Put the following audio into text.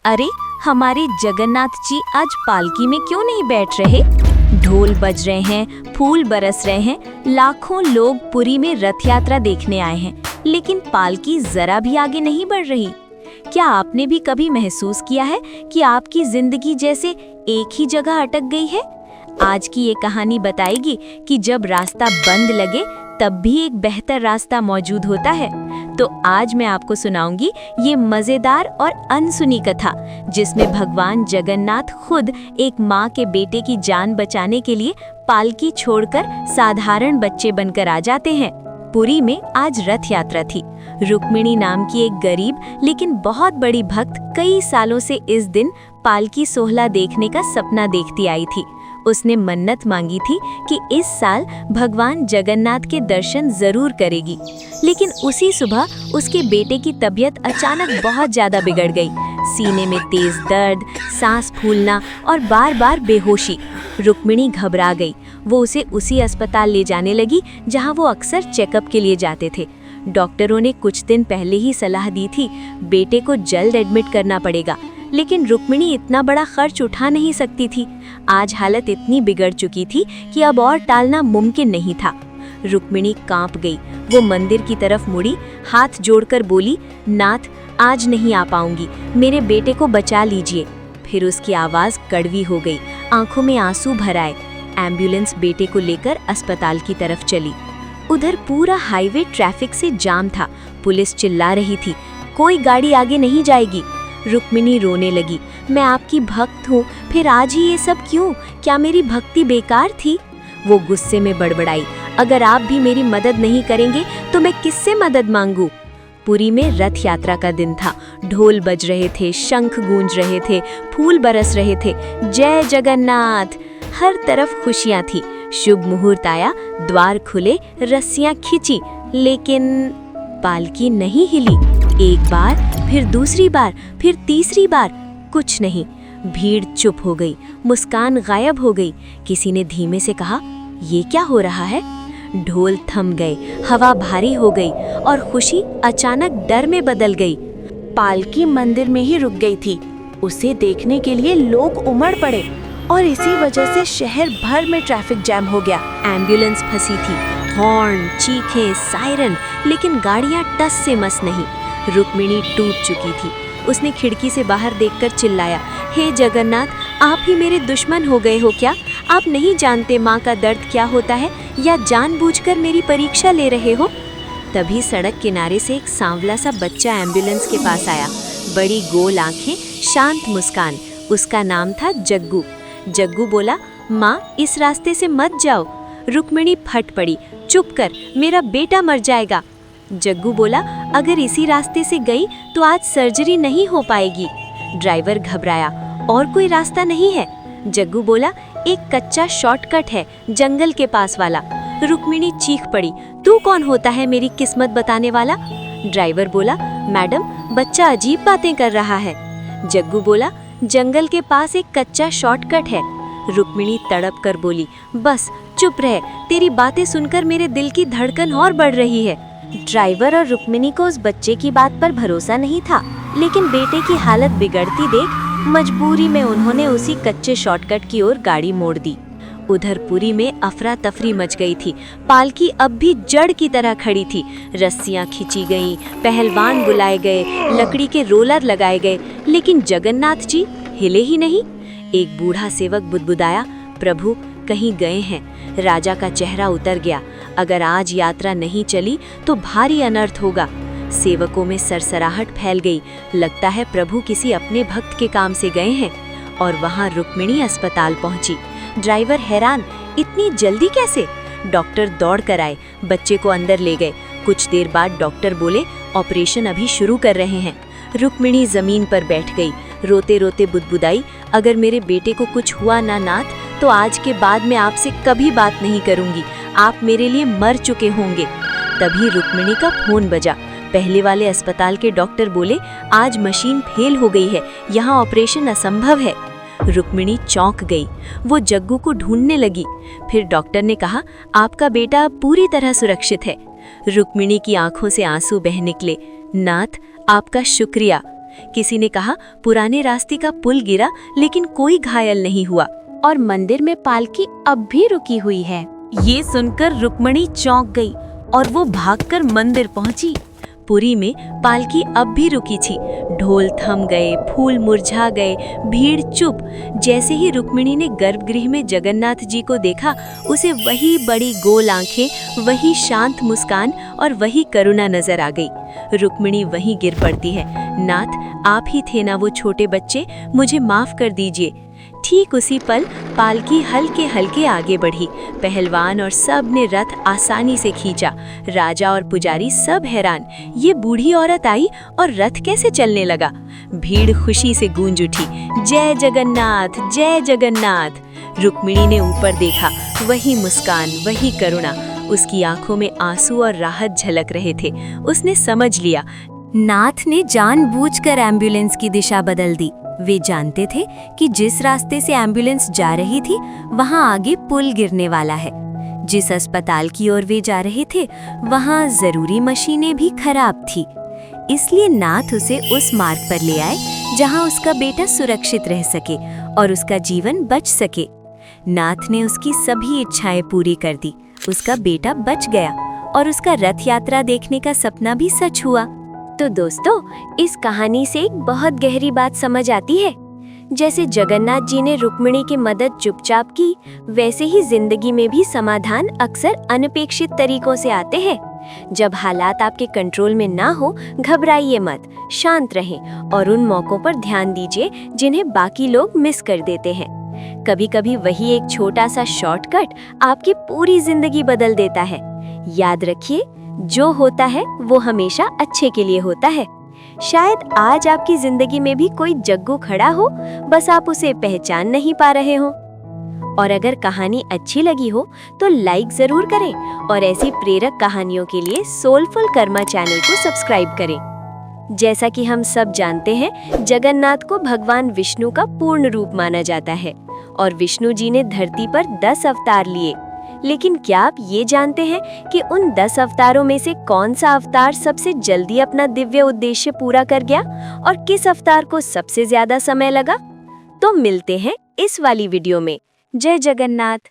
अरे, हमारे जगन्नाथ जी आज पालकी में क्यों नहीं बैठ रहे? ढोल बज रहे हैं, फूल बरस रहे हैं, लाखों लोग पुरी में रथ यात्रा देखने आए हैं, लेकिन पालकी जरा भी आगे नहीं बढ़ रही। क्या आपने भी कभी महसूस किया है कि आपकी जिंदगी जैसे एक ही जगह अटक गई है? आज की ये कहानी बताएगी कि जब रास्ता बंद लगे तब भी एक बेहतर रास्ता मौजूद होता है। तो आज मैं आपको सुनाऊंगी ये मजेदार और अनसुनी कथा, जिसमें भगवान जगन्नाथ खुद एक माँ के बेटे की जान बचाने के लिए पालकी छोड़कर साधारण बच्चे बनकर आ जाते हैं। पुरी में आज रथ यात्रा थी। रुक्मिणी नाम की एक गरीब लेकिन बहुत बड़ी भक्त कई सालों से इस दिन पालकी सोहला देखने का सपना देखती आई थी। उसने मन्नत मांगी थी कि इस साल भगवान जगन्नाथ के दर्शन जरूर करेगी। लेकिन उसी सुबह उसके बेटे की तबीयत अचानक बहुत ज्यादा बिगड़ गई। सीने में तेज दर्द, सांस फूलना और बार बार बेहोशी। रुक्मिणी घबरा गई। वो उसे उसी अस्पताल ले जाने लगी जहां वो अक्सर चेकअप के लिए जाते थे। डॉक्टरों ने कुछ दिन पहले ही सलाह दी थी, बेटे को जल्द एडमिट करना पड़ेगा। लेकिन रुक्मिणी इतना बड़ा खर्च उठा नहीं सकती थी। आज हालत इतनी बिगड़ चुकी थी कि अब और टालना मुमकिन नहीं था। रुक्मिणी कांप गई। वो मंदिर की तरफ मुड़ी, हाथ जोड़कर बोली, नाथ, आज नहीं आ पाऊंगी, मेरे बेटे को बचा लीजिए। फिर उसकी आवाज कड़वी हो गई, आंखों में आंसू भर आए। एम्बुलेंस बेटे को लेकर अस्पताल की तरफ चली। उधर पूरा हाईवे ट्रैफिक से जाम था। पुलिस चिल्ला रही थी, कोई गाड़ी आगे नहीं जाएगी। रुक्मिणी रोने लगी, मैं आपकी भक्त हूँ, फिर आज ही ये सब क्यों? क्या मेरी भक्ति बेकार थी? वो गुस्से में बड़बड़ाई, अगर आप भी मेरी मदद नहीं करेंगे तो मैं किससे मदद मांगू? पुरी में रथ यात्रा का दिन था। ढोल बज रहे थे, शंख गूंज रहे थे, फूल बरस रहे थे। जय जगन्नाथ! हर तरफ खुशियां थी। शुभ मुहूर्त आया, द्वार खुले, रस्सियां खिंची, लेकिन पालकी नहीं हिली। एक बार, फिर दूसरी बार, फिर तीसरी बार, कुछ नहीं। भीड़ चुप हो गई, मुस्कान गायब हो गई। किसी ने धीमे से कहा, ये क्या हो रहा है? ढोल थम गए, हवा भारी हो गई और खुशी अचानक डर में बदल गई। पालकी मंदिर में ही रुक गई थी। उसे देखने के लिए लोग उमड़ पड़े और इसी वजह से शहर भर में ट्रैफिक जैम हो गया। एम्बुलेंस फंसी थी, हॉर्न, चीखें, सायरन, लेकिन गाड़ियां टस से मस नहीं। रुक्मिणी टूट चुकी थी। उसने खिड़की से बाहर देखकर चिल्लाया, हे जगन्नाथ, आप ही मेरे दुश्मन हो गए हो क्या? आप नहीं जानते माँ का दर्द क्या होता है, या जानबूझकर मेरी परीक्षा ले रहे हो? तभी सड़क किनारे से एक सांवला सा बच्चा एम्बुलेंस के पास आया। बड़ी गोल आंखें, शांत मुस्कान। उसका नाम था जग्गू। जग्गू बोला, माँ, इस रास्ते से मत जाओ। रुक्मिणी फट पड़ी, चुप कर, मेरा बेटा मर जाएगा। जग्गू बोला, अगर इसी रास्ते से गई तो आज सर्जरी नहीं हो पाएगी। ड्राइवर घबराया, और कोई रास्ता नहीं है? जग्गू बोला, एक कच्चा शॉर्टकट है, जंगल के पास वाला। रुक्मिणी चीख पड़ी, तू कौन होता है मेरी किस्मत बताने वाला? ड्राइवर बोला, मैडम, बच्चा अजीब बातें कर रहा है। जग्गू बोला, जंगल के पास एक कच्चा शॉर्टकट है। रुक्मिणी तड़प कर बोली, बस चुप रह, तेरी बातें सुनकर मेरे दिल की धड़कन और बढ़ रही है। ड्राइवर और रुक्मिणी को उस बच्चे की बात पर भरोसा नहीं था, लेकिन बेटे की हालत बिगड़ती देख मजबूरी में उन्होंने उसी कच्चे शॉर्टकट की ओर गाड़ी मोड़ दी। उधर पुरी में अफरा तफरी मच गई थी। पालकी अब भी जड़ की तरह खड़ी थी। रस्सियां खींची गईं, पहलवान बुलाए गए, लकड़ी के रोलर लगाए गए, लेकिन जगन्नाथ जी हिले ही नहीं। एक बूढ़ा सेवक बुदबुदाया, प्रभु, कहीं गए हैं। राजा का चेहरा उतर गया। अगर आज यात्रा नहीं चली तो भारी अनर्थ होगा। सेवकों में सरसराहट फैल गई। लगता है प्रभु किसी अपने भक्त के काम से गए हैं। और वहां रुक्मिणी अस्पताल पहुंची। ड्राइवर हैरान, इतनी जल्दी कैसे? डॉक्टर दौड़ कर आए, बच्चे को अंदर ले गए। कुछ देर बाद डॉक्टर बोले, ऑपरेशन अभी शुरू कर रहे हैं। रुक्मिणी जमीन पर बैठ गई, रोते रोते बुदबुदाई, अगर मेरे बेटे को कुछ हुआ ना नाथ, तो आज के बाद मैं आपसे कभी बात नहीं करूंगी। आप मेरे लिए मर चुके होंगे। तभी रुक्मिणी का फोन बजा। पहले वाले अस्पताल के डॉक्टर बोले, आज मशीन फेल हो गई है, यहाँ ऑपरेशन असंभव है। रुक्मिणी चौंक गई। वो जग्गू को ढूंढने लगी। फिर डॉक्टर ने कहा, आपका बेटा पूरी तरह सुरक्षित है। रुक्मिणी की आंखों से आंसू बह निकले। नाथ, आपका शुक्रिया। किसी ने कहा पुराने रास्ते का पुल गिरा लेकिन कोई घायल नहीं हुआ। और मंदिर में पालकी अब भी रुकी हुई है। ये सुनकर रुक्मिणी चौंक गई और वो भागकर मंदिर पहुंची। पुरी में पालकी अब भी रुकी थी। ढोल थम गए, फूल मुरझा गए, भीड़ चुप। जैसे ही रुक्मिणी ने गर्भगृह में जगन्नाथ जी को देखा, उसे वही बड़ी गोल आंखें, वही शांत मुस्कान और वही करुणा नजर आ गई। रुक्मिणी वहीं गिर पड़ती है। नाथ, आप ही थे ना वो छोटे बच्चे, मुझे माफ कर दीजिए। ठीक उसी पल पालकी हल्के हल्के आगे बढ़ी। पहलवान और सब ने रथ आसानी से खींचा। राजा और पुजारी सब हैरान, ये बूढ़ी औरत आई और रथ कैसे चलने लगा। भीड़ खुशी से गूंज उठी, जय जगन्नाथ, जय जगन्नाथ। रुक्मिणी ने ऊपर देखा, वही मुस्कान, वही करुणा। उसकी आंखों में आंसू और राहत झलक रहे थे। उसने समझ लिया, नाथ ने जानबूझकर एम्बुलेंस की दिशा बदल दी। वे जानते थे कि जिस रास्ते से एम्बुलेंस जा रही थी वहां आगे पुल गिरने वाला है। जिस अस्पताल की ओर वे जा रहे थे वहां जरूरी मशीनें भी खराब थी। इसलिए नाथ उसे उस मार्ग पर ले आए जहां उसका बेटा सुरक्षित रह सके और उसका जीवन बच सके। नाथ ने उसकी सभी इच्छाएं पूरी कर दी। उसका बेटा बच गया और उसका रथ यात्रा देखने का सपना भी सच हुआ। तो दोस्तों, इस कहानी से एक बहुत गहरी बात समझ आती है। जैसे जगन्नाथ जी ने रुक्मिणी की मदद चुपचाप की, वैसे ही जिंदगी में भी समाधान अक्सर अनपेक्षित तरीकों से आते हैं। जब हालात आपके कंट्रोल में ना हो, घबराइए मत, शांत रहें और उन मौकों पर ध्यान दीजिए जिन्हें बाकी लोग मिस कर देते हैं। कभी-कभी वही एक छोटा सा शॉर्टकट आपकी पूरी जिंदगी बदल देता है। याद रखिए, जो होता है वो हमेशा अच्छे के लिए होता है। शायद आज आपकी जिंदगी में भी कोई जग्गू खड़ा हो, बस आप उसे पहचान नहीं पा रहे हो। और अगर कहानी अच्छी लगी हो तो लाइक जरूर करें और ऐसी प्रेरक कहानियों के लिए सोलफुल कर्मा चैनल को सब्सक्राइब करें। जैसा कि हम सब जानते हैं, जगन्नाथ को भगवान विष्णु का पूर्ण रूप माना जाता है और विष्णु जी ने धरती पर 10 अवतार लिए। लेकिन क्या आप ये जानते हैं कि उन 10 अवतारों में से कौन सा अवतार सबसे जल्दी अपना दिव्य उद्देश्य पूरा कर गया और किस अवतार को सबसे ज्यादा समय लगा? तो मिलते हैं इस वाली वीडियो में। जय जगन्नाथ।